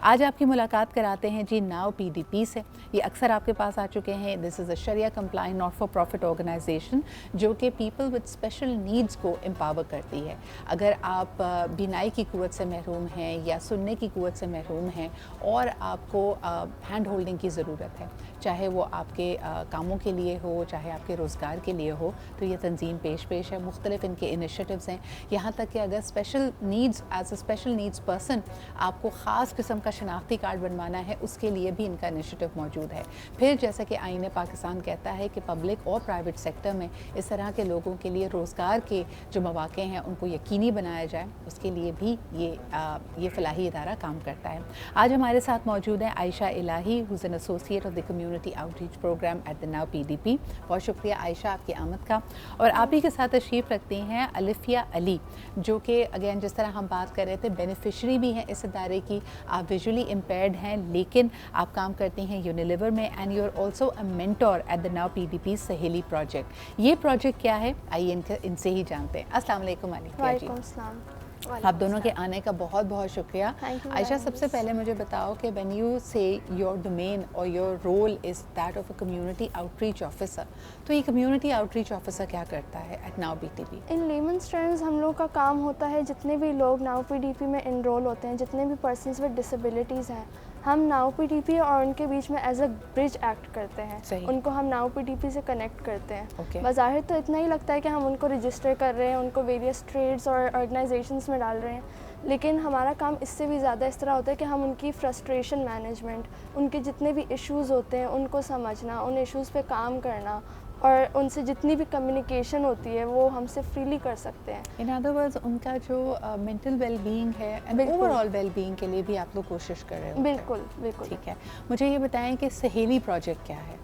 آج آپ کی ملاقات کراتے ہیں جی ناؤ PDP سے. یہ اکثر آپ کے پاس آ چکے ہیں. This is a Sharia compliant not for profit organization جو کہ پیپل ود اسپیشل نیڈس کو امپاور کرتی ہے. اگر آپ بینائی کی قوت سے محروم ہیں یا سننے کی قوت سے محروم ہیں اور آپ کو ہینڈ ہولڈنگ کی ضرورت ہے, چاہے وہ آپ کے کاموں کے لیے ہو, چاہے آپ کے روزگار کے لیے ہو, تو یہ تنظیم پیش ہے. مختلف ان کے انیشیٹوز ہیں. یہاں تک کہ اگر special needs as a special needs person آپ کو خاص قسم کا شناختی کارڈ بنوانا ہے, اس کے لیے بھی ان کا انیشیٹو موجود ہے. پھر جیسا کہ آئین پاکستان کہتا ہے کہ پبلک اور پرائیویٹ سیکٹر میں اس طرح کے لوگوں کے لیے روزگار کے جو مواقع ہیں ان کو یقینی بنایا جائے, اس کے لیے بھی یہ فلاحی ادارہ کام کرتا ہے. آج ہمارے ساتھ موجود ہیں Ayesha Elahi, who's an associate of the community outreach programme at the ناؤ PDP. بہت شکریہ عائشہ آپ کی آمد کا. اور آپ ہی کے ساتھ تشریف رکھتے ہیں الفیہ علی, جو کہ اگین جس طرح ہم بات کر رہے تھے بینیفیشری بھی ہیں اس ادارے کی. آپ ویژولی امپیرڈ ہیں لیکن آپ کام کرتی ہیں یونیلیور میں, and you are also a mentor at the ناؤ PDP سہیلی پروجیکٹ. یہ پروجیکٹ کیا ہے, آئیے ان سے ہی جانتے ہیں. السلام علیکم الفیہ جی. وعلیکم السلام. آپ دونوں کے آنے کا بہت بہت شکریہ. عائشہ, سب سے پہلے مجھے بتاؤ کہ when you say your domain اور your role is that of a community outreach officer, تو یہ کمیونٹی آؤٹ ریچ آفیسر کیا کرتا ہے at now PDP؟ In layman's terms ہم لوگ کا کام ہوتا ہے, جتنے بھی لوگ ناؤ PDP میں انرول ہوتے ہیں, جتنے بھی پرسنس ود ڈسیبلٹیز ہیں, ہم ناؤ PDP اور ان کے بیچ میں ایز اے برج ایکٹ کرتے ہیں. ان کو ہم ناؤ PDP سے کنیکٹ کرتے ہیں. بظاہر تو اتنا ہی لگتا ہے کہ ہم ان کو رجسٹر کر رہے ہیں, ان کو ویریس ٹریڈس اور آرگنائزیشنس میں ڈال رہے ہیں, لیکن ہمارا کام اس سے بھی زیادہ اس طرح ہوتا ہے کہ ہم ان کی فرسٹریشن مینجمنٹ, ان کے جتنے بھی ایشوز ہوتے ہیں ان کو سمجھنا, ان ایشوز پہ کام کرنا, اور ان سے جتنی بھی کمیونیکیشن ہوتی ہے وہ ہم سے فریلی کر سکتے ہیں. ان ادر ورڈز ان کا جو مینٹل ویل بینگ ہے and overall well being کے لیے بھی آپ لوگ کوشش کر رہے ہو. بالکل بالکل. ٹھیک ہے, مجھے یہ بتائیں کہ سہیلی پروجیکٹ کیا ہے؟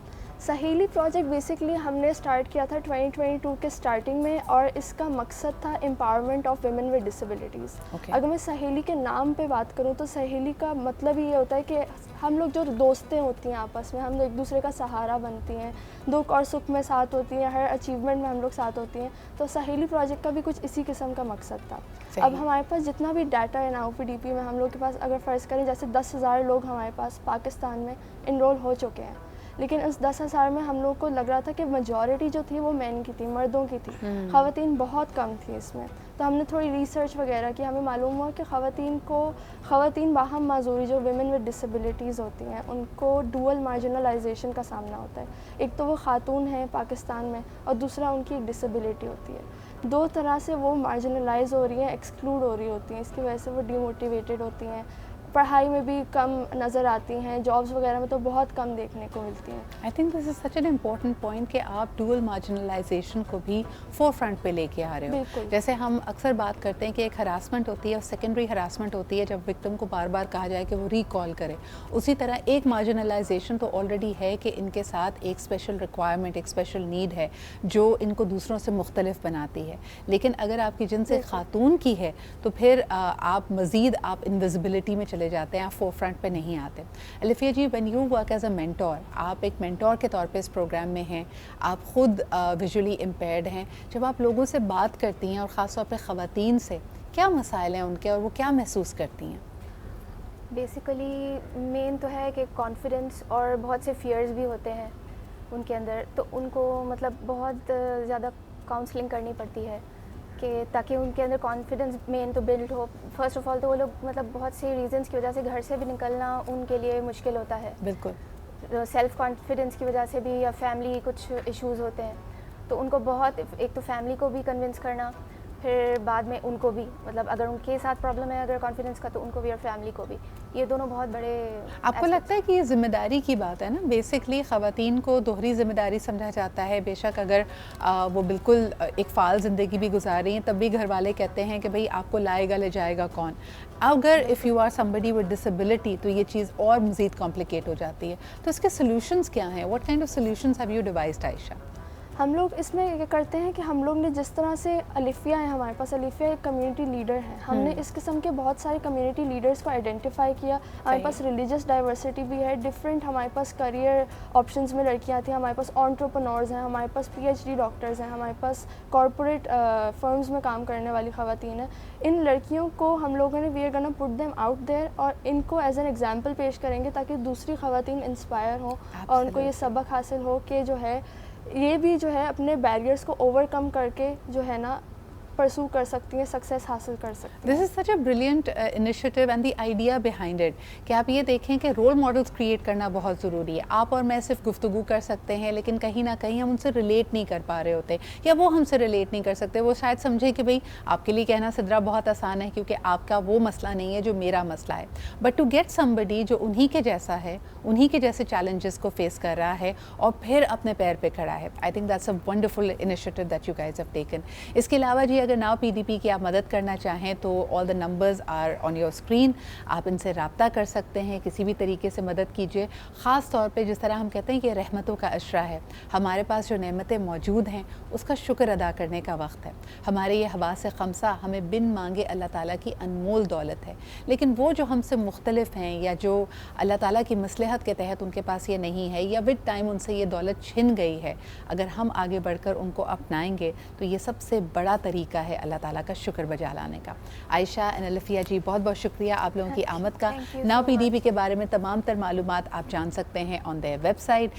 سہیلی پروجیکٹ بیسکلی ہم نے اسٹارٹ کیا تھا 2022 کے اسٹارٹنگ میں, اور اس کا مقصد تھا empowerment of women with disabilities. اگر میں سہیلی کے نام پہ بات کروں تو سہیلی کا مطلب یہ ہوتا ہے کہ ہم لوگ جو دوستیں ہوتی ہیں آپس میں, ہم لوگ ایک دوسرے کا سہارا بنتی ہیں, دکھ اور سکھ میں ساتھ ہوتی ہیں, ہر اچیومنٹ میں ہم لوگ ساتھ ہوتی ہیں. تو سہیلی پروجیکٹ کا بھی کچھ اسی قسم کا مقصد تھا. اب ہمارے پاس جتنا بھی ڈیٹا ہے ناؤ PDP میں, ہم لوگ کے پاس اگر فرض کریں جیسے 10,000 لوگ ہمارے پاس پاکستان میں انرول ہو چکے ہیں, لیکن اس 10,000 میں ہم لوگ کو لگ رہا تھا کہ میجورٹی جو تھی وہ مین کی تھی, مردوں کی تھی, خواتین بہت کم تھی اس میں. تو ہم نے تھوڑی ریسرچ وغیرہ کی, ہمیں معلوم ہوا کہ خواتین باہم معذوری جو ویمن ود ڈسیبلٹیز ہوتی ہیں ان کو ڈوئل مارجنلائزیشن کا سامنا ہوتا ہے. ایک تو وہ خاتون ہیں پاکستان میں, اور دوسرا ان کی ایک ڈسیبلٹی ہوتی ہے. دو طرح سے وہ مارجنلائز ہو رہی ہیں, ایکسکلوڈ ہو رہی ہوتی ہیں. اس کی وجہ سے وہ ڈی موٹیویٹیڈ ہوتی ہیں, پڑھائی میں بھی کم نظر آتی ہیں, جابس وغیرہ میں تو بہت کم دیکھنے کو ملتی ہیں. I think this is such an important point کہ آپ ڈوئل مارجنلائزیشن کو بھی فور فرنٹ پہ لے کے آ رہے ہو. جیسے ہم اکثر بات کرتے ہیں کہ ایک ہراسمنٹ ہوتی ہے اور سیکنڈری ہراسمنٹ ہوتی ہے جب وکٹم کو بار بار کہا جائے کہ وہ ریکال کرے. اسی طرح ایک مارجنلائزیشن تو آلریڈی ہے کہ ان کے ساتھ ایک اسپیشل ریکوائرمنٹ, ایک اسپیشل نیڈ ہے جو ان کو دوسروں سے مختلف بناتی ہے. لیکن اگر آپ کی جنس خاتون کی ہے تو پھر آپ مزید آپ انویزیبلٹی میں چلے جاتے ہیں, آپ فور فرنٹ پہ نہیں آتے. Alfiya ji, when you work as a mentor, آپ ایک مینٹور کے طور پہ اس پروگرام میں ہیں, آپ خود ویژولی امپیرڈ ہیں, جب آپ لوگوں سے بات کرتی ہیں اور خاص طور پہ خواتین سے, کیا مسائل ہیں ان کے اور وہ کیا محسوس کرتی ہیں؟ بیسیکلی مین تو ہے کہ کانفیڈنس اور بہت سے فیئرز بھی ہوتے ہیں ان کے اندر, تو ان کو مطلب بہت زیادہ کاؤنسلنگ کرنی پڑتی ہے کہ تاکہ ان کے اندر کانفیڈنس مین تو بلڈ ہو. فرسٹ آف آل تو وہ لوگ مطلب بہت سی ریزنس کی وجہ سے گھر سے بھی نکلنا ان کے لیے مشکل ہوتا ہے. بالکل. سیلف کانفیڈنس کی وجہ سے بھی, یا فیملی کچھ ایشوز ہوتے ہیں, تو ان کو بہت, ایک تو فیملی کو بھی کنونس کرنا, پھر بعد میں ان کو بھی, مطلب اگر ان کے ساتھ پرابلم ہے اگر کانفیڈنس کا, تو ان کو بھی اور فیملی کو بھی, یہ دونوں بہت بڑے. آپ کو لگتا ہے کہ یہ ذمہ داری کی بات ہے نا, بیسکلی خواتین کو دوہری ذمہ داری سمجھا جاتا ہے. بے شک اگر وہ بالکل ایک فعال زندگی بھی گزار رہی ہیں تب بھی گھر والے کہتے ہیں کہ بھئی آپ کو لائے گا لے جائے گا کون. اگر if you are somebody with disability تو یہ چیز اور مزید کمپلیکیٹ ہو جاتی ہے. تو اس کے سولوشنز کیا ہیں؟ What kind of solutions have you devised Ayesha? ہم لوگ اس میں یہ کرتے ہیں کہ ہم لوگ نے جس طرح سے الفیہ ہیں ہمارے پاس، الفیہ ایک کمیونٹی لیڈر ہیں، ہم نے اس قسم کے بہت سارے کمیونٹی لیڈرز کو آئیڈینٹیفائی کیا. ہمارے پاس ریلیجیس ڈائیورسٹی بھی ہے، ڈفرینٹ ہمارے پاس کریئر آپشنز میں لڑکیاں تھیں، ہمارے پاس انٹرپرنورز ہیں، ہمارے پاس PhD ڈاکٹرز ہیں، ہمارے پاس کارپوریٹ فرمز میں کام کرنے والی خواتین ہیں. ان لڑکیوں کو ہم لوگوں نے we are gonna put them out there, اور ان کو ایز این ایگزامپل پیش کریں گے تاکہ دوسری خواتین انسپائر ہوں اور ان کو یہ سبق حاصل ہو کہ جو ہے یہ بھی جو ہے اپنے بیریئرس کو اوور کم کر کے جو ہے نا پرسو کر سکتی ہیں، سکسیس حاصل کر سکتی ہیں. This is such a brilliant initiative and the idea behind it کہ آپ یہ دیکھیں کہ رول ماڈلس کریٹ کرنا بہت ضروری ہے. آپ اور میں صرف گفتگو کر سکتے ہیں لیکن کہیں نہ کہیں ہم ان سے ریلیٹ نہیں کر پا رہے ہوتے، یا وہ ہم سے ریلیٹ نہیں کر سکتے. وہ شاید سمجھیں کہ بھئی آپ کے لیے کہنا سدرا بہت آسان ہے کیونکہ آپ کا وہ مسئلہ نہیں ہے جو میرا مسئلہ ہے. بٹ ٹو گیٹ سمبڈی جو انہی کے جیسا ہے، انہی کے جیسے چیلنجز کو فیس کر رہا ہے اور پھر اپنے پیر پہ کھڑا ہے، I think that's a wonderful initiative that you guys have taken. اس کے علاوہ جی اگر ناؤ PDP کہ آپ مدد کرنا چاہیں تو all the numbers are on your screen. آپ ان سے رابطہ کر سکتے ہیں، کسی بھی طریقے سے مدد کیجیے. خاص طور پہ جس طرح ہم کہتے ہیں کہ رحمتوں کا عشرہ ہے، ہمارے پاس جو نعمتیں موجود ہیں اس کا شکر ادا کرنے کا وقت ہے. ہمارے یہ حواس خمسہ ہمیں بن مانگے اللہ تعالیٰ کی انمول دولت ہے، لیکن وہ جو ہم سے مختلف ہیں یا جو اللہ تعالیٰ کی مصلحت کے تحت ان کے پاس یہ نہیں ہے یا ود ٹائم ان سے یہ دولت چھن گئی ہے، اگر ہم آگے بڑھ کر ان کو اپنائیں گے تو یہ سب سے بڑا طریقہ ہے اللہ تعالیٰ کا شکر بجا لانے کا. عائشہ اینڈ الفیہ جی بہت بہت شکریہ آپ لوگوں کی آمد کا. ناؤ PDP کے بارے میں تمام تر معلومات آپ جان سکتے ہیں آن دیئر ویب سائٹ.